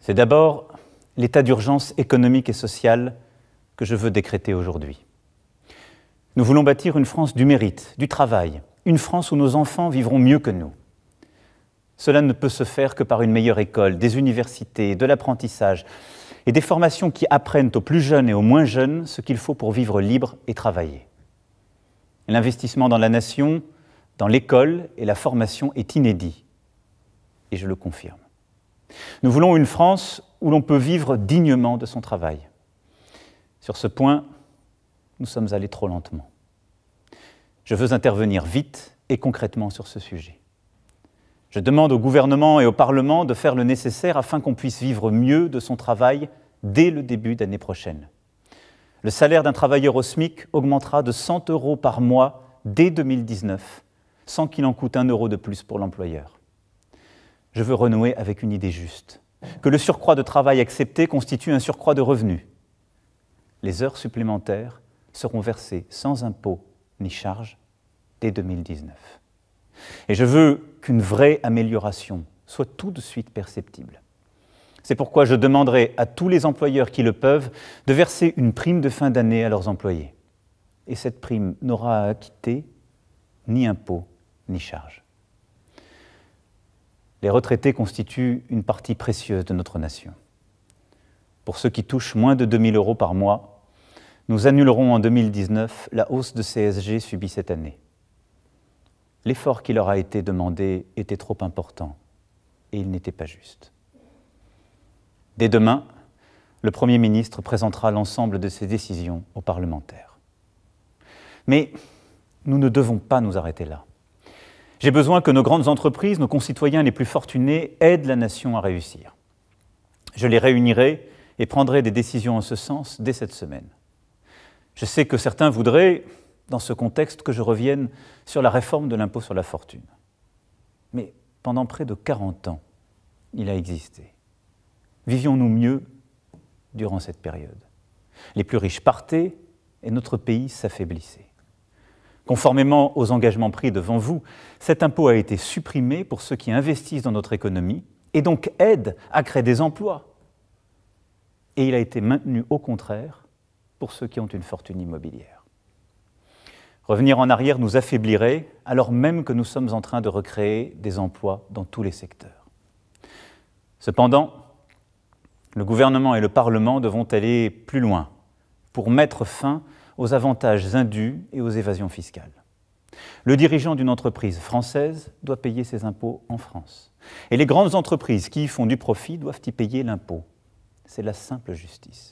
C'est d'abord l'état d'urgence économique et sociale que je veux décréter aujourd'hui. Nous voulons bâtir une France du mérite, du travail, une France où nos enfants vivront mieux que nous. Cela ne peut se faire que par une meilleure école, des universités, de l'apprentissage et des formations qui apprennent aux plus jeunes et aux moins jeunes ce qu'il faut pour vivre libre et travailler. L'investissement dans la nation, dans l'école et la formation est inédit, et je le confirme. Nous voulons une France où l'on peut vivre dignement de son travail. Sur ce point, nous sommes allés trop lentement. Je veux intervenir vite et concrètement sur ce sujet. Je demande au gouvernement et au Parlement de faire le nécessaire afin qu'on puisse vivre mieux de son travail dès le début d'année prochaine. Le salaire d'un travailleur au SMIC augmentera de 100 € par mois dès 2019, sans qu'il en coûte 1 € de plus pour l'employeur. Je veux renouer avec une idée juste, que le surcroît de travail accepté constitue un surcroît de revenus. Les heures supplémentaires seront versées sans impôt ni charge dès 2019. Et je veux qu'une vraie amélioration soit tout de suite perceptible. C'est pourquoi je demanderai à tous les employeurs qui le peuvent de verser une prime de fin d'année à leurs employés. Et cette prime n'aura à acquitter ni impôt ni charge. Les retraités constituent une partie précieuse de notre nation. Pour ceux qui touchent moins de 2 000 € par mois, nous annulerons en 2019 la hausse de CSG subie cette année. L'effort qui leur a été demandé était trop important et il n'était pas juste. Dès demain, le Premier ministre présentera l'ensemble de ses décisions aux parlementaires. Mais nous ne devons pas nous arrêter là. J'ai besoin que nos grandes entreprises, nos concitoyens les plus fortunés, aident la nation à réussir. Je les réunirai et prendrai des décisions en ce sens dès cette semaine. Je sais que certains voudraient, dans ce contexte, que je revienne sur la réforme de l'impôt sur la fortune. Mais pendant près de 40 ans, il a existé. Vivions-nous mieux durant cette période? Les plus riches partaient et notre pays s'affaiblissait. Conformément aux engagements pris devant vous, cet impôt a été supprimé pour ceux qui investissent dans notre économie et donc aident à créer des emplois. Et il a été maintenu au contraire pour ceux qui ont une fortune immobilière. Revenir en arrière nous affaiblirait alors même que nous sommes en train de recréer des emplois dans tous les secteurs. Cependant, le gouvernement et le Parlement devront aller plus loin pour mettre fin aux avantages indus et aux évasions fiscales. Le dirigeant d'une entreprise française doit payer ses impôts en France. Et les grandes entreprises qui y font du profit doivent y payer l'impôt. C'est la simple justice.